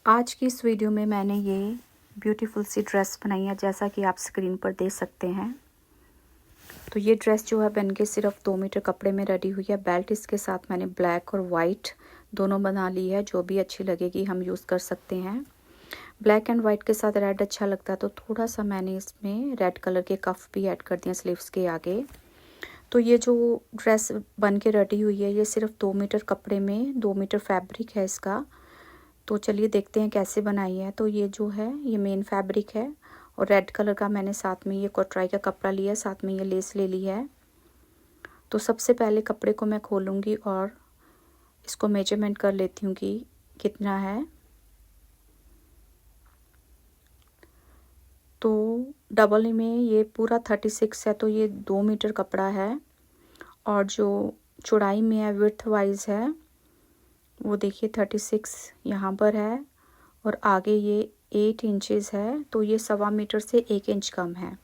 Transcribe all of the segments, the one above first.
आज की इस वीडियो में मैंने ये ब्यूटीफुल सी ड्रेस बनाई है, जैसा कि आप स्क्रीन पर देख सकते हैं। तो ये ड्रेस जो है बन के सिर्फ 2 मीटर कपड़े में रेडी हुई है। बेल्ट इसके साथ मैंने ब्लैक और वाइट दोनों बना ली है, जो भी अच्छी लगेगी हम यूज़ कर सकते हैं। ब्लैक एंड वाइट के साथ रेड अच्छा लगता है, तो थोड़ा सा मैंने इसमें रेड कलर के कफ भी ऐड कर दिए स्लीव्स के आगे। तो ये जो ड्रेस बन के रेडी हुई है, ये सिर्फ 2 मीटर कपड़े में 2 मीटर फैब्रिक है इसका। तो चलिए देखते हैं कैसे बनाई है। तो ये जो है ये मेन फैब्रिक है और रेड कलर का मैंने साथ में ये कटराई का कपड़ा लिया, साथ में ये लेस ले ली है। तो सबसे पहले कपड़े को मैं खोलूँगी और इसको मेजरमेंट कर लेती हूँ कि कितना है। तो डबल में ये पूरा 36 है, तो ये 2 मीटर कपड़ा है। और जो चौड़ाई में है विड्थ वाइज है वो देखिए 36 यहाँ पर है, और आगे ये 8 इंचेस है, तो ये 1.25 मीटर से 1 इंच कम है।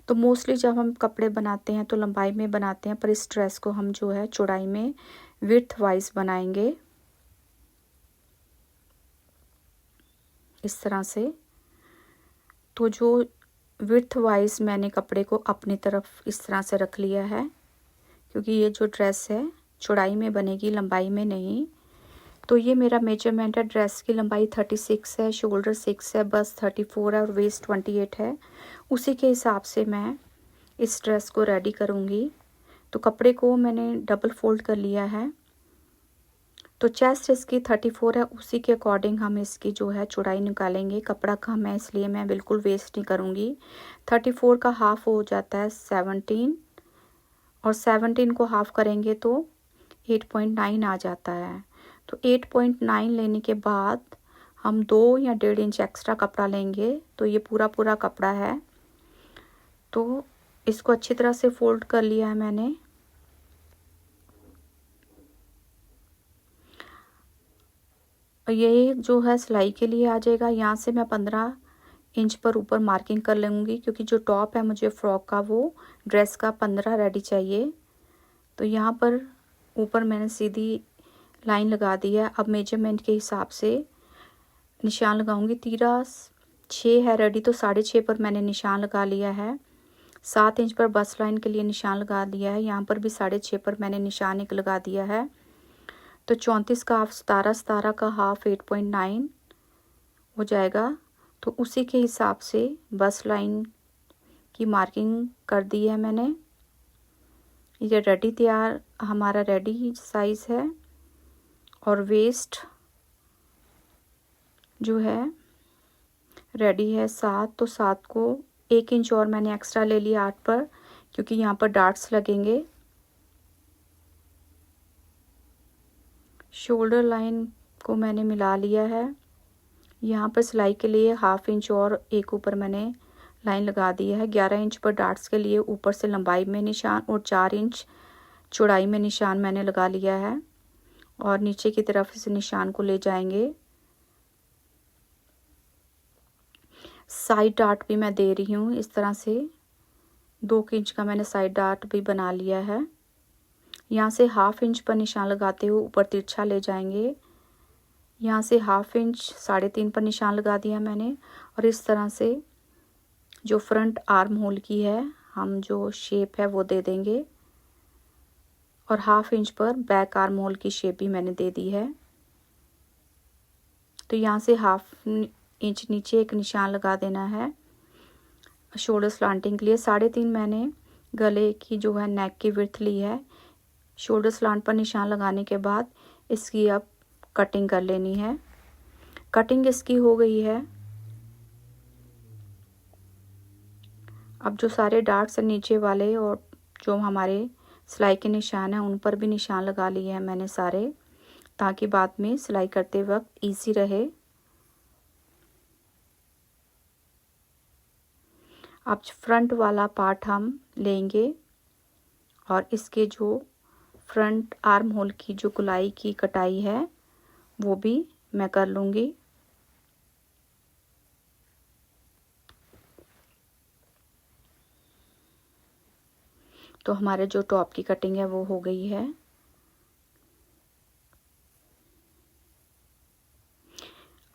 तो मोस्टली जब हम कपड़े बनाते हैं तो लंबाई में बनाते हैं, पर इस ड्रेस को हम जो है चौड़ाई में विड्थ वाइज बनाएंगे इस तरह से। तो जो विड्थ वाइज मैंने कपड़े को अपनी तरफ इस तरह से रख लिया है, क्योंकि ये जो ड्रेस है चौड़ाई में बनेगी, लंबाई में नहीं। तो ये मेरा मेजरमेंट है। ड्रेस की लंबाई 36 है, शोल्डर 6 है, बस 34 है और वेस्ट 28 है। उसी के हिसाब से मैं इस ड्रेस को रेडी करूँगी। तो कपड़े को मैंने डबल फोल्ड कर लिया है। तो चेस्ट इसकी 34 है, उसी के अकॉर्डिंग हम इसकी जो है चौड़ाई निकालेंगे। कपड़ा कम है इसलिए मैं बिल्कुल वेस्ट नहीं करूँगी। 34 का हाफ हो जाता है 17, और 17 को हाफ करेंगे तो 8.9 आ जाता है। तो 8.9 लेने के बाद हम 2 या 1.5 इंच एक्स्ट्रा कपड़ा लेंगे, तो ये पूरा कपड़ा है। तो इसको अच्छी तरह से फोल्ड कर लिया है मैंने। और ये जो है सिलाई के लिए आ जाएगा। यहाँ से मैं 15 इंच पर ऊपर मार्किंग कर लूँगी, क्योंकि जो टॉप है मुझे फ्रॉक का वो ड्रेस का 15 रेडी चाहिए। तो यहाँ पर ऊपर मैंने सीधी लाइन लगा दी है। अब मेजरमेंट के हिसाब से निशान लगाऊंगी। तीरा 6 है रेडी, तो 6.5 पर मैंने निशान लगा लिया है। 7 इंच पर बस लाइन के लिए निशान लगा दिया है। यहाँ पर भी 6.5 पर मैंने निशान एक लगा दिया है। तो 34 का हाफ 17, 17 का हाफ 8.9 हो जाएगा। तो उसी के हिसाब से बस लाइन की मार्किंग कर दी है मैंने। ये रेडी तैयार हमारा रेडी साइज़ है। और वेस्ट जो है रेडी है 7, तो 7 को 1 इंच और मैंने एक्स्ट्रा ले लिया 8 पर, क्योंकि यहाँ पर डार्ट्स लगेंगे। शोल्डर लाइन को मैंने मिला लिया है। यहाँ पर सिलाई के लिए हाफ इंच और एक ऊपर मैंने लाइन लगा दी है। 11 इंच पर डार्ट्स के लिए ऊपर से लंबाई में निशान और 4 इंच चौड़ाई में निशान मैंने लगा लिया है। और नीचे की तरफ इस निशान को ले जाएंगे। साइड डार्ट भी मैं दे रही हूँ इस तरह से। 2 इंच का मैंने साइड डार्ट भी बना लिया है। यहाँ से हाफ इंच पर निशान लगाते हुए ऊपर तिरछा ले जाएंगे। यहाँ से हाफ इंच 3.5 पर निशान लगा दिया मैंने। और इस तरह से जो फ्रंट आर्म होल की है हम जो शेप है वो दे देंगे। और हाफ इंच पर बैक आर्म होल की शेप भी मैंने दे दी है। तो यहाँ से हाफ इंच नीचे एक निशान लगा देना है शोल्डर स्लांटिंग के लिए। 3.5 मैंने गले की जो है नेक की विड्थ ली है। शोल्डर स्लांट पर निशान लगाने के बाद इसकी अब कटिंग कर लेनी है। कटिंग इसकी हो गई है। अब जो सारे डार्ट्स नीचे वाले और जो हमारे सिलाई के निशान हैं उन पर भी निशान लगा लिए हैं मैंने सारे, ताकि बाद में सिलाई करते वक्त इजी रहे। अब फ्रंट वाला पार्ट हम लेंगे और इसके जो फ्रंट आर्म होल की जो गोलाई की कटाई है वो भी मैं कर लूँगी। तो हमारे जो टॉप की कटिंग है वो हो गई है।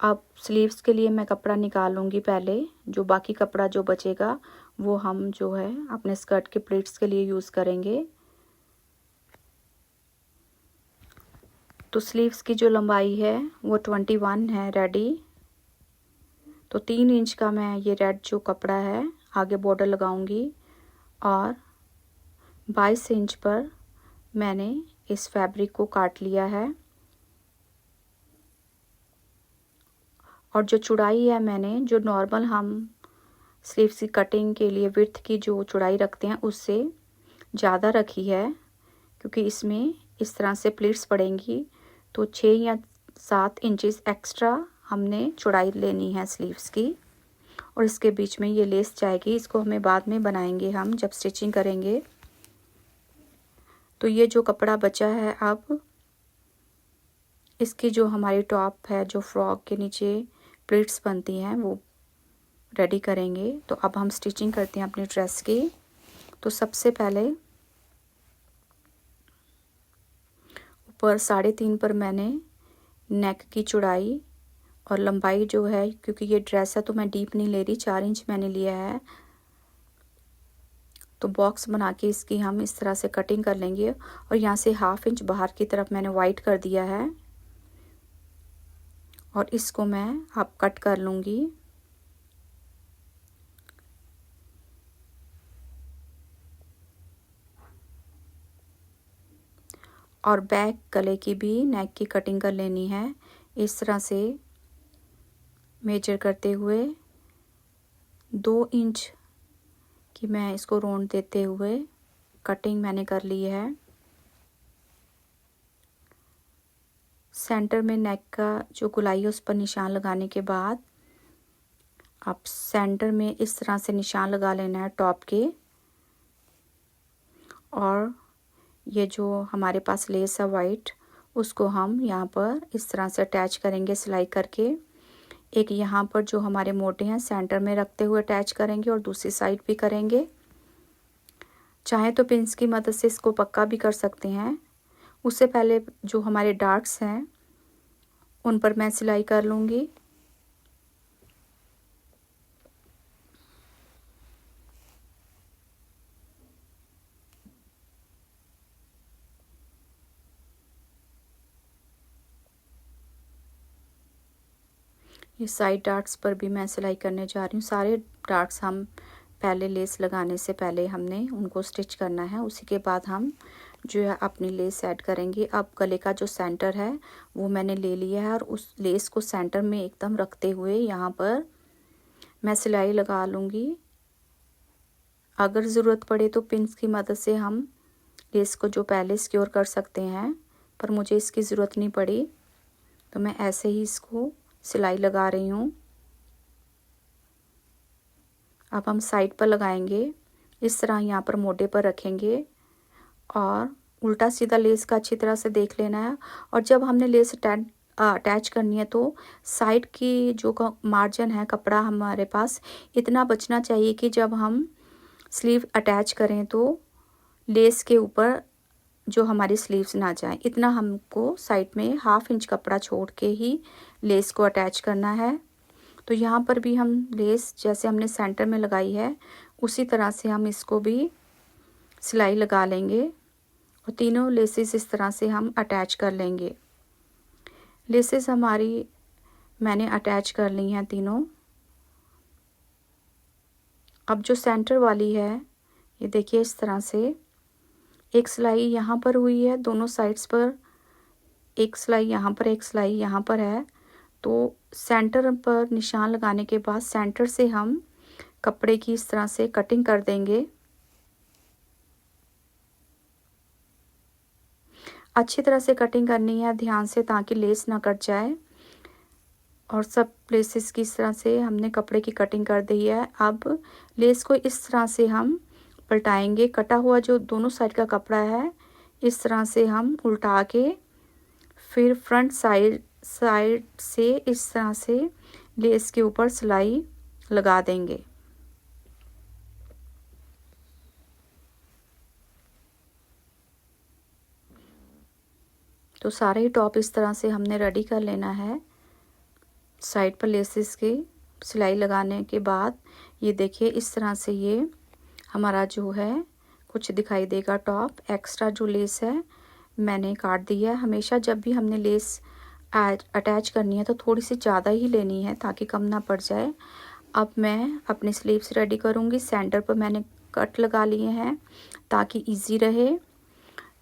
अब स्लीव्स के लिए मैं कपड़ा निकालूंगी पहले। जो बाकी कपड़ा जो बचेगा वो हम जो है अपने स्कर्ट के प्लीट्स के लिए यूज़ करेंगे। तो स्लीव्स की जो लंबाई है वो 21 है रेडी। तो 3 इंच का मैं ये रेड जो कपड़ा है आगे बॉर्डर लगाऊंगी और 22 इंच पर मैंने इस फैब्रिक को काट लिया है। और जो चौड़ाई है मैंने जो नॉर्मल हम स्लीव्स की कटिंग के लिए विड्थ की जो चौड़ाई रखते हैं उससे ज़्यादा रखी है, क्योंकि इसमें इस तरह से प्लीट्स पड़ेंगी तो 6 या 7 इंचेस एक्स्ट्रा हमने चौड़ाई लेनी है स्लीव्स की। और इसके बीच में ये लेस जाएगी, इसको हमें बाद में बनाएंगे हम जब स्टिचिंग करेंगे। तो ये जो कपड़ा बचा है अब इसकी जो हमारी टॉप है जो फ्रॉक के नीचे प्लीट्स बनती हैं वो रेडी करेंगे। तो अब हम स्टिचिंग करते हैं अपनी ड्रेस की। तो सबसे पहले ऊपर 3.5 पर मैंने नेक की चौड़ाई और लंबाई जो है, क्योंकि ये ड्रेस है तो मैं डीप नहीं ले रही, 4 इंच मैंने लिया है। तो बॉक्स बना के इसकी हम इस तरह से कटिंग कर लेंगे और यहाँ से 1/2 इंच बाहर की तरफ मैंने वाइट कर दिया है और इसको मैं अब कट कर लूँगी। और बैक गले की भी नेक की कटिंग कर लेनी है इस तरह से मेजर करते हुए 2 इंच की मैं इसको राउंड देते हुए कटिंग मैंने कर ली है। सेंटर में नेक का जो गोलाई है उस पर निशान लगाने के बाद आप सेंटर में इस तरह से निशान लगा लेना है टॉप के। और ये जो हमारे पास लेस है वाइट उसको हम यहाँ पर इस तरह से अटैच करेंगे सिलाई करके। एक यहाँ पर जो हमारे मोटे हैं सेंटर में रखते हुए अटैच करेंगे और दूसरी साइड भी करेंगे। चाहे तो पिंस की मदद से इसको पक्का भी कर सकते हैं। उससे पहले जो हमारे डार्ट्स हैं उन पर मैं सिलाई कर लूँगी। ये साइड डार्ट्स पर भी मैं सिलाई करने जा रही हूँ। सारे डार्ट्स हम पहले लेस लगाने से पहले हमने उनको स्टिच करना है, उसी के बाद हम जो है अपनी लेस ऐड करेंगे। अब गले का जो सेंटर है वो मैंने ले लिया है और उस लेस को सेंटर में एकदम रखते हुए यहाँ पर मैं सिलाई लगा लूँगी। अगर ज़रूरत पड़े तो पिंस की मदद से हम लेस को जो पहले सिक्योर कर सकते हैं, पर मुझे इसकी ज़रूरत नहीं पड़ी तो मैं ऐसे ही इसको सिलाई लगा रही हूँ। अब हम साइड पर लगाएंगे, इस तरह यहाँ पर मोटे पर रखेंगे और उल्टा सीधा लेस का अच्छी तरह से देख लेना है। और जब हमने लेस अटैच करनी है तो साइड की जो मार्जिन है कपड़ा हमारे पास इतना बचना चाहिए कि जब हम स्लीव अटैच करें तो लेस के ऊपर जो हमारी स्लीव्स ना जाए, इतना हमको साइड में 1/2 इंच कपड़ा छोड़ के ही लेस को अटैच करना है। तो यहाँ पर भी हम लेस जैसे हमने सेंटर में लगाई है उसी तरह से हम इसको भी सिलाई लगा लेंगे और तीनों लेसेस इस तरह से हम अटैच कर लेंगे। लेसेस हमारी मैंने अटैच कर ली हैं तीनों। अब जो सेंटर वाली है ये देखिए इस तरह से एक सिलाई यहाँ पर हुई है दोनों साइड्स पर, एक सिलाई यहाँ पर, एक सिलाई यहाँ पर है। तो सेंटर पर निशान लगाने के बाद सेंटर से हम कपड़े की इस तरह से कटिंग कर देंगे। अच्छी तरह से कटिंग करनी है ध्यान से, ताकि लेस ना कट जाए। और सब प्लेसेस की इस तरह से हमने कपड़े की कटिंग कर दी है। अब लेस को इस तरह से हम पलटाएंगे, कटा हुआ जो दोनों साइड का कपड़ा है इस तरह से हम उल्टा के फिर फ्रंट साइड से इस तरह से लेस के ऊपर सिलाई लगा देंगे। तो सारे ही टॉप इस तरह से हमने रेडी कर लेना है। साइड पर लेसेस की सिलाई लगाने के बाद ये देखिए इस तरह से ये हमारा जो है कुछ दिखाई देगा। टॉप एक्स्ट्रा जो लेस है मैंने काट दिया है। हमेशा जब भी हमने लेस अटैच करनी है तो थोड़ी सी ज़्यादा ही लेनी है ताकि कम ना पड़ जाए। अब मैं अपनी स्लीव्स रेडी करूँगी। सेंटर पर मैंने कट लगा लिए हैं ताकि इजी रहे।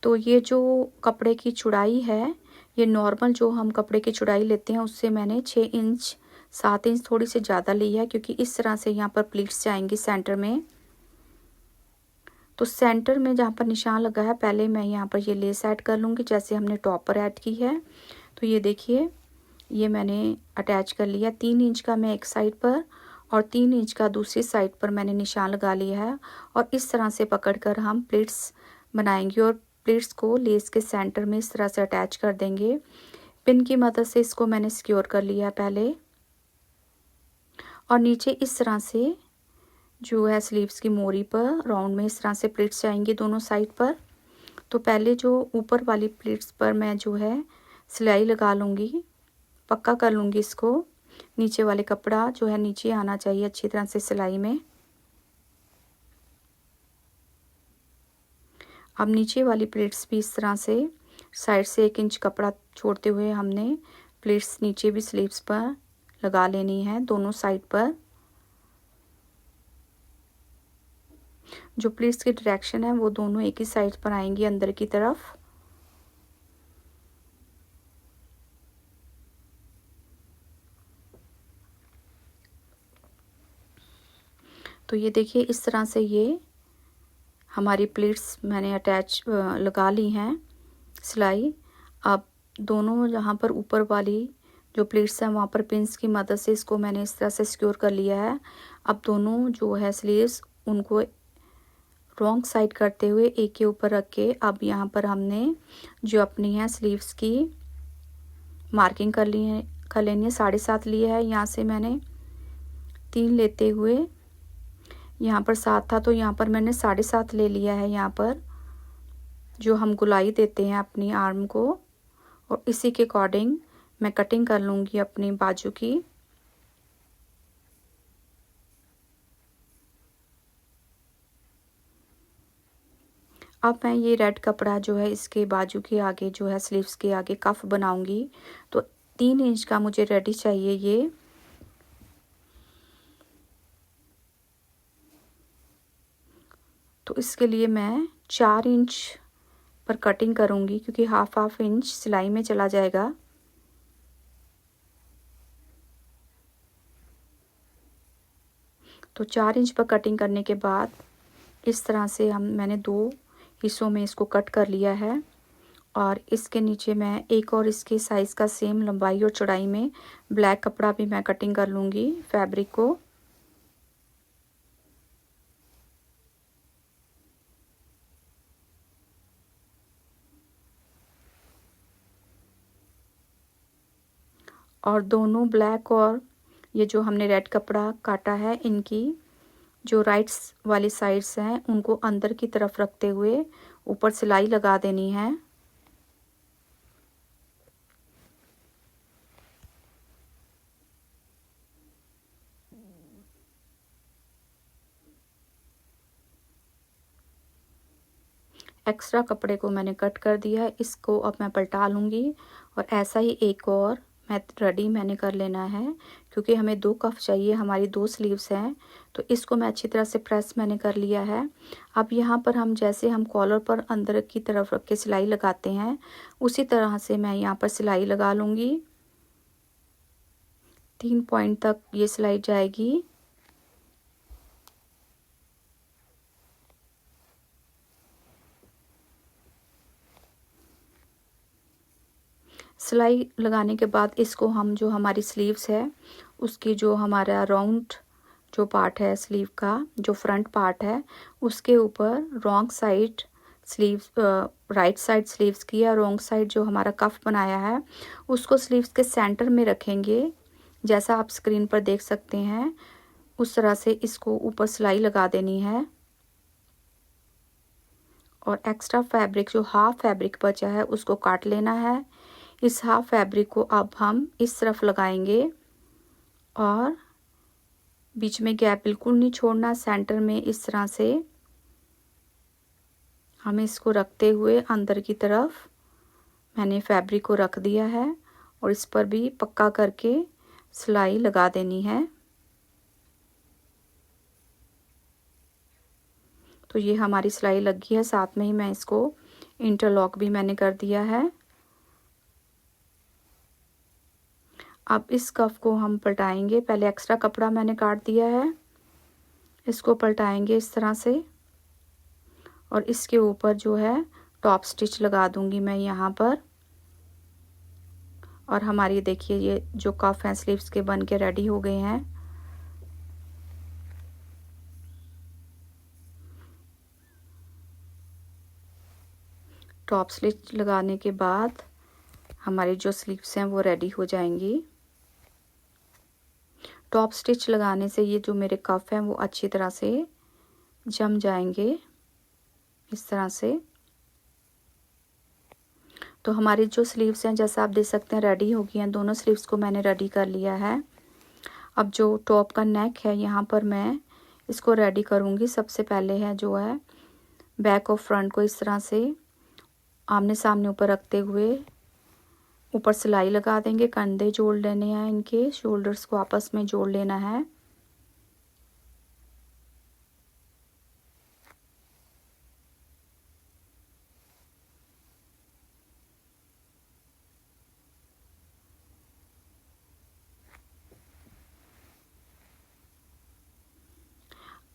तो ये जो कपड़े की चौड़ाई है, ये नॉर्मल जो हम कपड़े की चौड़ाई लेते हैं उससे मैंने 6 इंच 7 इंच थोड़ी सी ज़्यादा ली है, क्योंकि इस तरह से यहाँ पर प्लीट्स जाएंगी सेंटर में। तो सेंटर में जहाँ पर निशान लगा है पहले मैं यहाँ पर ये लेस ऐड कर लूँगी जैसे हमने टॉप पर ऐड की है। तो ये देखिए ये मैंने अटैच कर लिया। 3 इंच का मैं एक साइड पर और 3 इंच का दूसरी साइड पर मैंने निशान लगा लिया है और इस तरह से पकड़कर हम प्लीट्स बनाएंगे और प्लीट्स को लेस के सेंटर में इस तरह से अटैच कर देंगे। पिन की मदद से इसको मैंने सिक्योर कर लिया पहले और नीचे इस तरह से जो है स्लीव्स की मोरी पर राउंड में इस तरह से प्लीट्स जाएंगी दोनों साइड पर। तो पहले जो ऊपर वाली प्लीट्स पर मैं जो है सिलाई लगा लूँगी, पक्का कर लूँगी इसको। नीचे वाले कपड़ा जो है नीचे आना चाहिए अच्छी तरह से सिलाई में। अब नीचे वाली प्लीट्स भी इस तरह से साइड से 1 इंच कपड़ा छोड़ते हुए हमने प्लीट्स नीचे भी स्लीव्स पर लगा लेनी है दोनों साइड पर। जो प्लीट्स की डायरेक्शन है वो दोनों एक ही साइड पर आएंगी अंदर की तरफ। तो ये देखिए इस तरह से ये हमारी प्लीट्स मैंने अटैच लगा ली हैं सिलाई। अब दोनों यहाँ पर ऊपर वाली जो प्लीट्स हैं वहाँ पर पिंस की मदद से इसको मैंने इस तरह से सिक्योर कर लिया है। अब दोनों जो है स्लीव्स उनको रॉन्ग साइड करते हुए एक के ऊपर रख के अब यहाँ पर हमने जो अपनी है स्लीव्स की मार्किंग कर ली है, कर लेनी है। 7.5 लिया है, यहाँ से मैंने 3 लेते हुए यहाँ पर 7 था तो यहाँ पर मैंने 7.5 ले लिया है। यहाँ पर जो हम गुलाई देते हैं अपनी आर्म को और इसी के अकॉर्डिंग मैं कटिंग कर लूँगी अपनी बाजू की। अब मैं ये रेड कपड़ा जो है इसके बाजू के आगे जो है स्लीव्स के आगे कफ बनाऊंगी। तो 3 इंच का मुझे रेडी चाहिए ये। तो इसके लिए मैं 4 इंच पर कटिंग करूंगी क्योंकि हाफ इंच सिलाई में चला जाएगा। तो 4 इंच पर कटिंग करने के बाद इस तरह से मैंने 2 हिस्सों में इसको कट कर लिया है और इसके नीचे मैं एक और इसके साइज़ का सेम लंबाई और चौड़ाई में ब्लैक कपड़ा भी मैं कटिंग कर लूँगी फैब्रिक को। और दोनों ब्लैक और ये जो हमने रेड कपड़ा काटा है इनकी जो राइट्स वाली साइड्स हैं उनको अंदर की तरफ रखते हुए ऊपर सिलाई लगा देनी है। एक्स्ट्रा कपड़े को मैंने कट कर दिया है, इसको अब मैं पलटा लूँगी और ऐसा ही एक और मैंने कर लेना है क्योंकि हमें 2 कफ चाहिए, हमारी 2 स्लीव्स हैं। तो इसको मैं अच्छी तरह से प्रेस मैंने कर लिया है। अब यहाँ पर हम जैसे हम कॉलर पर अंदर की तरफ रख के सिलाई लगाते हैं उसी तरह से मैं यहाँ पर सिलाई लगा लूँगी। 3 पॉइंट तक ये सिलाई जाएगी। सिलाई लगाने के बाद इसको हम जो हमारी स्लीव्स है उसकी जो हमारा राउंड जो पार्ट है स्लीव का जो फ्रंट पार्ट है उसके ऊपर wrong side sleeves right side sleeves की या रॉन्ग साइड जो हमारा कफ बनाया है उसको स्लीव्स के सेंटर में रखेंगे। जैसा आप स्क्रीन पर देख सकते हैं उस तरह से इसको ऊपर सिलाई लगा देनी है और एक्स्ट्रा फैब्रिक जो हाफ फैब्रिक बचा है उसको काट लेना है। इस हाफ फैब्रिक को अब हम इस तरफ लगाएंगे और बीच में गैप बिल्कुल नहीं छोड़ना। सेंटर में इस तरह से हमें इसको रखते हुए अंदर की तरफ मैंने फैब्रिक को रख दिया है और इस पर भी पक्का करके सिलाई लगा देनी है। तो ये हमारी सिलाई लग गई है। साथ में ही मैं इसको इंटरलॉक भी मैंने कर दिया है। अब इस कफ को हम पलटाएंगे। पहले एक्स्ट्रा कपड़ा मैंने काट दिया है, इसको पलटाएंगे इस तरह से और इसके ऊपर जो है टॉप स्टिच लगा दूंगी मैं यहाँ पर। और हमारी देखिए ये जो कफ हैं स्लीव्स के बन के रेडी हो गए हैं। टॉप स्टिच लगाने के बाद हमारी जो स्लीव्स हैं वो रेडी हो जाएंगी। टॉप स्टिच लगाने से ये जो मेरे कफ हैं वो अच्छी तरह से जम जाएंगे इस तरह से। तो हमारी जो स्लीव्स हैं जैसा आप देख सकते हैं रेडी हो गई हैं। दोनों स्लीव्स को मैंने रेडी कर लिया है। अब जो टॉप का नेक है यहाँ पर मैं इसको रेडी करूँगी। सबसे पहले है जो है बैक और फ्रंट को इस तरह से आमने सामने ऊपर रखते हुए ऊपर सिलाई लगा देंगे। कंधे जोड़ लेने हैं, इनके शोल्डर्स को आपस में जोड़ लेना है।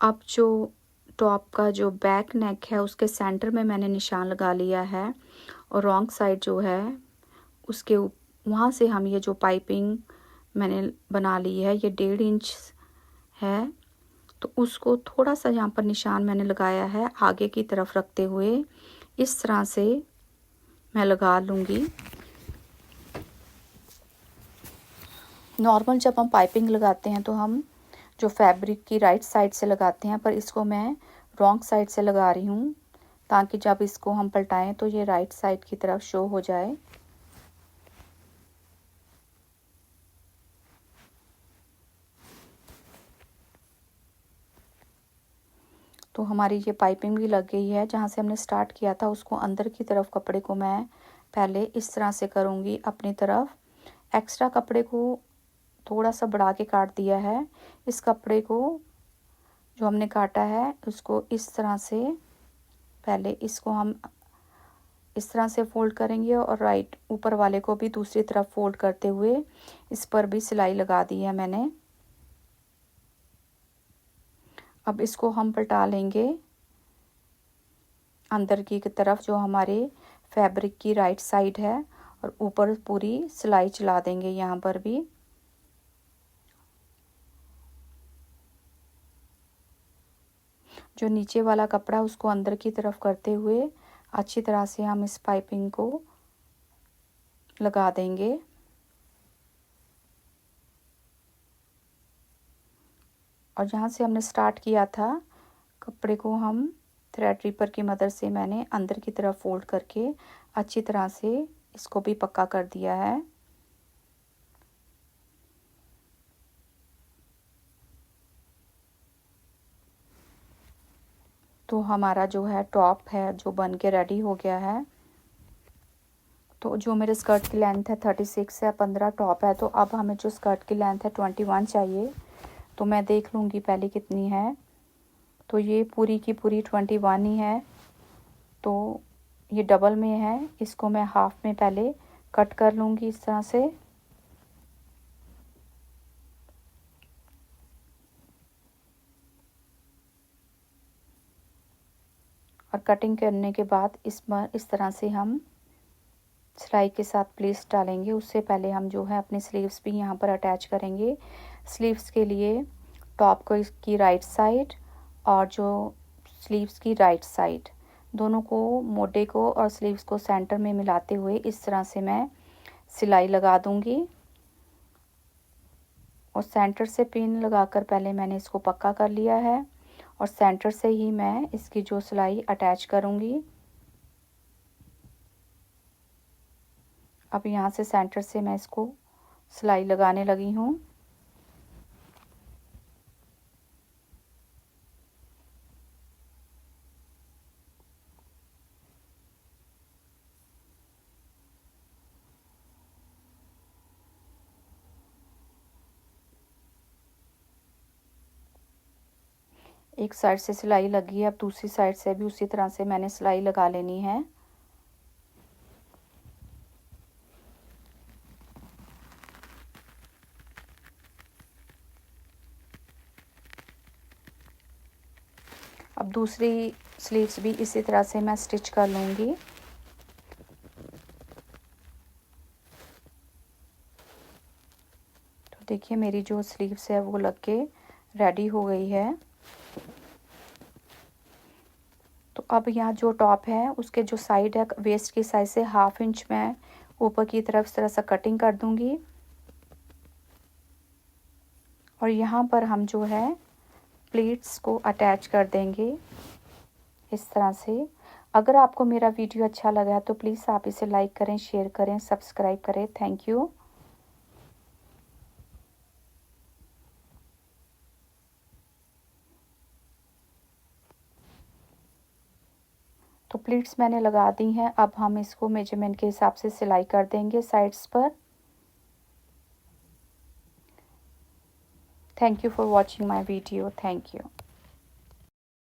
अब जो टॉप का जो बैक नेक है उसके सेंटर में मैंने निशान लगा लिया है और रॉन्ग साइड जो है उसके वहाँ से हम ये जो पाइपिंग मैंने बना ली है ये 1.5 इंच है, तो उसको थोड़ा सा यहाँ पर निशान मैंने लगाया है आगे की तरफ रखते हुए इस तरह से मैं लगा लूँगी। नॉर्मल जब हम पाइपिंग लगाते हैं तो हम जो फैब्रिक की राइट साइड से लगाते हैं, पर इसको मैं रॉन्ग साइड से लगा रही हूँ ताकि जब इसको हम पलटाएं तो ये राइट साइड की तरफ शो हो जाए। तो हमारी ये पाइपिंग भी लग गई है। जहाँ से हमने स्टार्ट किया था उसको अंदर की तरफ कपड़े को मैं पहले इस तरह से करूँगी अपनी तरफ। एक्स्ट्रा कपड़े को थोड़ा सा बढ़ा के काट दिया है। इस कपड़े को जो हमने काटा है उसको इस तरह से पहले इसको हम इस तरह से फोल्ड करेंगे और राइट ऊपर वाले को भी दूसरी तरफ फोल्ड करते हुए इस पर भी सिलाई लगा दी है मैंने। अब इसको हम पलटा लेंगे अंदर की तरफ जो हमारे फैब्रिक की राइट साइड है और ऊपर पूरी सिलाई चला देंगे यहाँ पर भी। जो नीचे वाला कपड़ा उसको अंदर की तरफ करते हुए अच्छी तरह से हम इस पाइपिंग को लगा देंगे। और जहाँ से हमने स्टार्ट किया था कपड़े को हम थ्रेड रीपर की मदद से मैंने अंदर की तरफ फोल्ड करके अच्छी तरह से इसको भी पक्का कर दिया है। तो हमारा जो है टॉप है जो बन के रेडी हो गया है। तो जो मेरे स्कर्ट की लेंथ है 36 है, 15 टॉप है, तो अब हमें जो स्कर्ट की लेंथ है 21 चाहिए। तो मैं देख लूँगी पहले कितनी है। तो ये पूरी की पूरी 21 ही है। तो ये डबल में है, इसको मैं हाफ में पहले कट कर लूँगी इस तरह से। और कटिंग करने के बाद इस तरह से हम सिलाई के साथ प्लेस डालेंगे। उससे पहले हम जो है अपने स्लीव्स भी यहाँ पर अटैच करेंगे। स्लीव्स के लिए टॉप को इसकी राइट साइड और जो स्लीव्स की राइट साइड दोनों को मोटे को और स्लीव्स को सेंटर में मिलाते हुए इस तरह से मैं सिलाई लगा दूंगी। और सेंटर से पिन लगाकर पहले मैंने इसको पक्का कर लिया है और सेंटर से ही मैं इसकी जो सिलाई अटैच करूंगी। अब यहाँ से सेंटर से मैं इसको सिलाई लगाने लगी हूँ। एक साइड से सिलाई लगी है, अब दूसरी साइड से भी उसी तरह से मैंने सिलाई लगा लेनी है। अब दूसरी स्लीव्स भी इसी तरह से मैं स्टिच कर लूँगी। तो देखिए मेरी जो स्लीव्स है वो लग के रेडी हो गई है। तो अब यहाँ जो टॉप है उसके जो साइड है वेस्ट की साइड से 1/2 इंच मैं ऊपर की तरफ इस तरह से कटिंग कर दूँगी। और यहाँ पर हम जो है प्लीट्स को अटैच कर देंगे इस तरह से। अगर आपको मेरा वीडियो अच्छा लगा है तो प्लीज़ आप इसे लाइक करें, शेयर करें, सब्सक्राइब करें। Thank you. तो प्लीट्स मैंने लगा दी हैं, अब हम इसको मेजरमेंट के हिसाब से सिलाई कर देंगे साइड्स पर। Thank you for watching my video. Thank you.